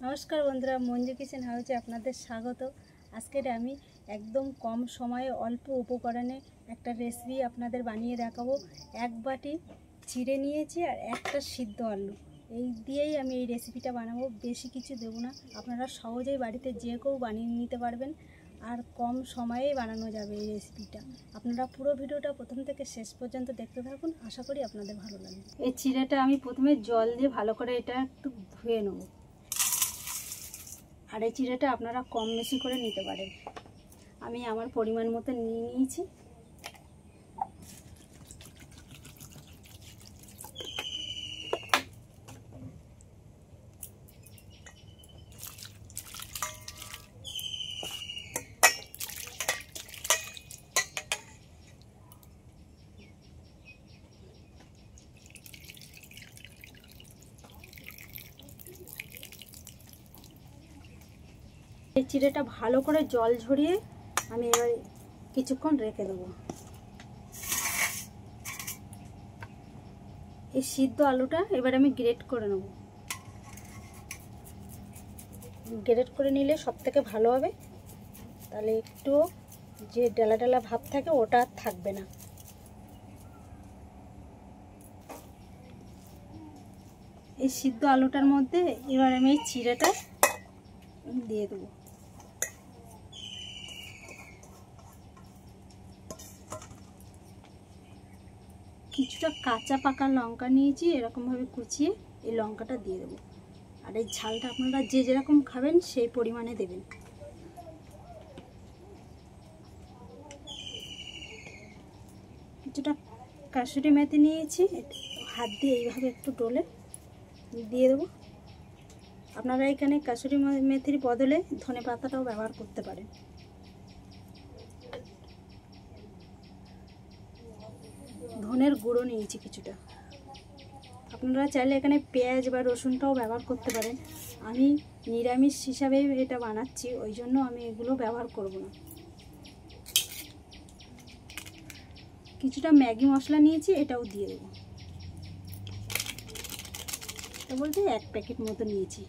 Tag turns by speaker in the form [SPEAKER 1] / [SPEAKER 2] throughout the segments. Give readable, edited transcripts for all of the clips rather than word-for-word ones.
[SPEAKER 1] नमस्कार बंधुरा मंजू किचेन हाउसे आपनादेर स्वागत। आजके आमी एकदम कम समय अल्प उपकरणे एक रेसिपि आपनादेर बानिये देखाबो। एक बाटी चिड़े नियेछि और एक सिद्ध आलू এই দিয়েই আমি এই রেসিপিটা বানাবো। বেশি কিছু দেব না, আপনারা সহজেই বাড়িতে যে কেউ বানিয়ে নিতে পারবেন আর কম সময়েই বানানো যাবে এই রেসিপিটা। আপনারা পুরো ভিডিওটা প্রথম থেকে শেষ পর্যন্ত দেখতে থাকুন, আশা করি আপনাদের ভালো লাগবে। এই চিড়েটা আমি প্রথমে জল দিয়ে ভালো করে এটা একটু ধুয়ে নেব। আর এই চিড়েটা আপনারা কম বেশি করে নিতে পারেন। আমি আমার পরিমাণ মতো নিয়ে নিয়েছি। এই চিড়েটা ভালো করে জল ঝরিয়ে আমি এবার কিছুক্ষণ রেখে দেবো। এই সিদ্ধ আলুটা এবার আমি গ্রেট করে নেব। গ্রেট করে নিলে সবথেকে ভালো হবে, তাহলে একটু যে ডালা ডালা ভাব থাকে ওটা আর থাকবে না। এই সিদ্ধ আলুটার মধ্যে এবার আমি এই চিড়েটা দিয়ে দেবো। কিছুটা কাঁচা পাকা লঙ্কা নিয়েছি, এরকমভাবে কুচিয়ে এই লঙ্কাটা দিয়ে দেবো। আর এই ঝালটা আপনারা যে যেরকম খাবেন সেই পরিমাণে দেবেন। কিছুটা কাসুরি মেথি নিয়েছি, হাত দিয়ে এইভাবে একটু ডলে দিয়ে দেবো। আপনারা এখানে কাসুরি মেথির বদলে ধনে পাতাটাও ব্যবহার করতে পারেন। ধনের গুঁড়ো নিয়েছি কিছুটা, আপনারা চাইলে এখানে পেঁয়াজ বা রসুনটাও ব্যবহার করতে পারেন। আমি নিরামিষ হিসাবে এটা বানাচ্ছি, ওই জন্য আমি এগুলো ব্যবহার করব না। কিছুটা ম্যাগি মশলা নিয়েছি, এটাও দিয়ে দেবো। এটা বলতে 1 প্যাকেট মতো নিয়েছি।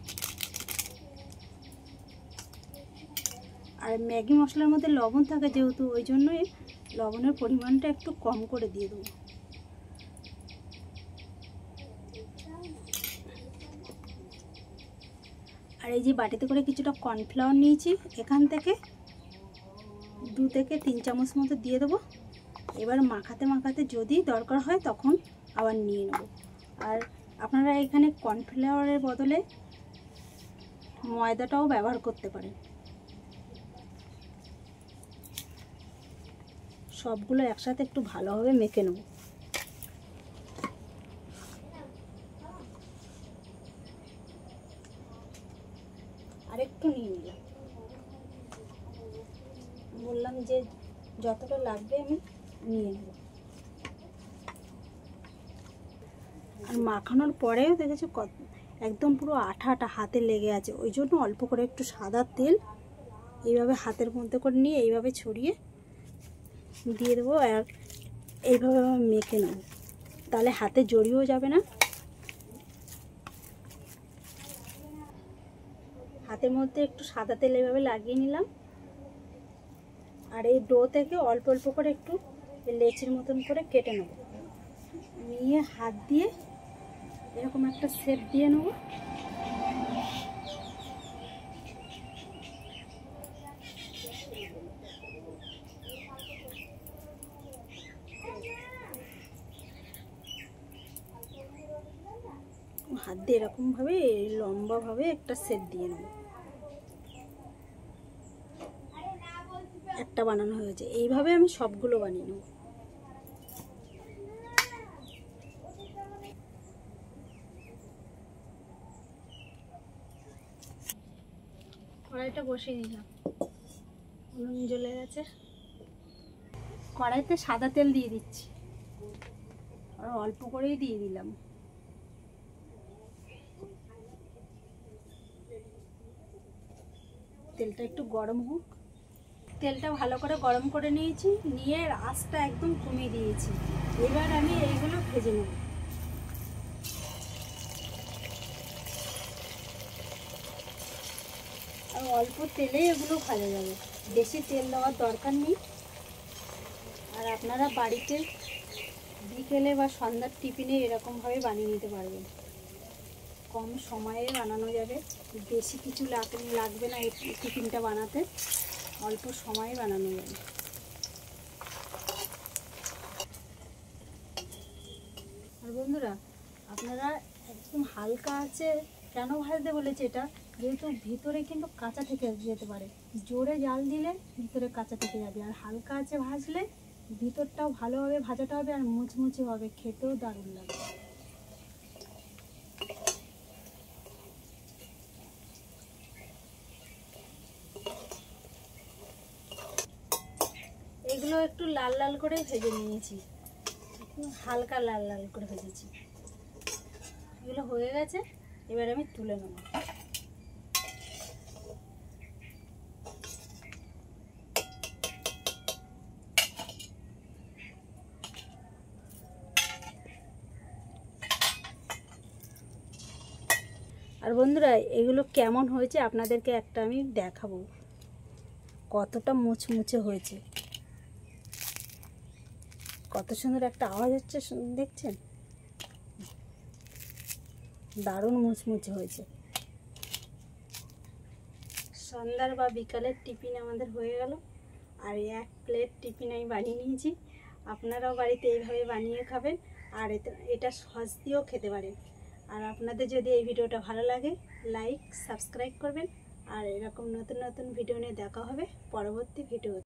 [SPEAKER 1] আর ম্যাগি মশলার মধ্যে লবণ থাকে যেহেতু, ওই জন্যই লবণের পরিমাণটা একটু কম করে দিয়ে দেবো। আর এই যে বাটিতে করে কিছুটা কর্নফ্লাওয়ার নিয়েছি, এখান থেকে 2 থেকে 3 চামচ মতো দিয়ে দেবো। এবার মাখাতে মাখাতে যদি দরকার হয় তখন আবার নিয়ে নেব। আর আপনারা এখানে কর্নফ্লাওয়ারের বদলে ময়দাটাও ব্যবহার করতে পারেন। সবগুলো একসাথে একটু ভালোভাবে মেখে নেব। আরেকটু নিয়ে নিলাম, বললাম যে যতটা লাগবে আমি নিয়ে নেব। আর মাখানোর পরেও দেখেছি একদম পুরো আঠা আঠা হাতে লেগে আছে, ওই জন্য অল্প করে একটু সাদা তেল এইভাবে হাতের মধ্যে করে নিয়ে এইভাবে ছড়িয়ে দিয়ে দেবো। আর এইভাবে আমি মেখে নেব, তাহলে হাতে জড়িয়েও যাবে না। হাতের মধ্যে একটু সাদা তেল এইভাবে লাগিয়ে নিলাম। আর এই ডো থেকে অল্প অল্প করে একটু লেচির মতন করে কেটে নেব। নিয়ে হাত দিয়ে এরকম একটা শেপ দিয়ে নেব। হাত দিয়ে এরকমভাবে লম্বাভাবে একটা শেপ দিয়ে নেব। একটা বানানো হয়েছে, এইভাবে আমি সবগুলো বানিয়ে নেব। কড়াইটা বসিয়ে দিলাম, নুন জ্বলে গেছে। কড়াইতে সাদা তেল দিয়ে দিচ্ছি, আর অল্প করেই দিয়ে দিলাম। তেলটা একটু গরম হোক। তেলটা ভালো করে গরম করে নিয়েছি, নিয়ে আঁচটা একদম কমিয়ে দিয়েছি। এবার আমি এইগুলো ভেজে নেব। আর অল্প তেলেই এগুলো ভাজা যাবে, বেশি তেল দেওয়ার দরকার নেই। আর আপনারা বাড়িতে বিকেলে বা সন্ধ্যার টিফিনে এরকমভাবে বানিয়ে নিতে পারবেন। কম সময়ে বানানো যাবে, বেশি কিছু লাগবে না এই টিফিনটা বানাতে, অল্প সময়ে বানানো যাবে। আর বন্ধুরা, আপনারা একদম হালকা আছে কেন ভাজতে বলেছে, এটা যেহেতু ভিতরে কিন্তু কাঁচা থেকে যেতে পারে, জোরে জাল দিলে ভিতরে কাঁচা থেকে যাবে, আর হালকা আছে ভাজলে ভিতরটাও ভালোভাবে ভাজাটা হবে আর মুচমুচে হবে, খেতেও দারুণ লাগবে। এগুলো একটু লাল লাল করে ভেজে নিয়েছি, হালকা লাল লাল করে ভেজেছি। এগুলো হয়ে গেছে, এবার আমি তুলে নেব। আর বন্ধুরা, এগুলো কেমন হয়েছে আপনাদেরকে একটা আমি দেখাবো, কতটা মুচমুচে হয়েছে, কত সুন্দর একটা আওয়াজ হচ্ছে, দেখছেন? দারুণ মুচমুচে হয়েছে। সন্ধ্যার বা বিকালের টিফিন আমাদের হয়ে গেল, আর এক প্লেট টিফিন আমি বানিয়ে নিয়েছি। আপনারাও বাড়িতে এইভাবে বানিয়ে খাবেন, আর এটা সস দিয়েও খেতে পারেন। আর আপনাদের যদি এই ভিডিওটা ভালো লাগে, লাইক সাবস্ক্রাইব করবেন। আর এরকম নতুন নতুন ভিডিও নিয়ে দেখা হবে পরবর্তী ভিডিও।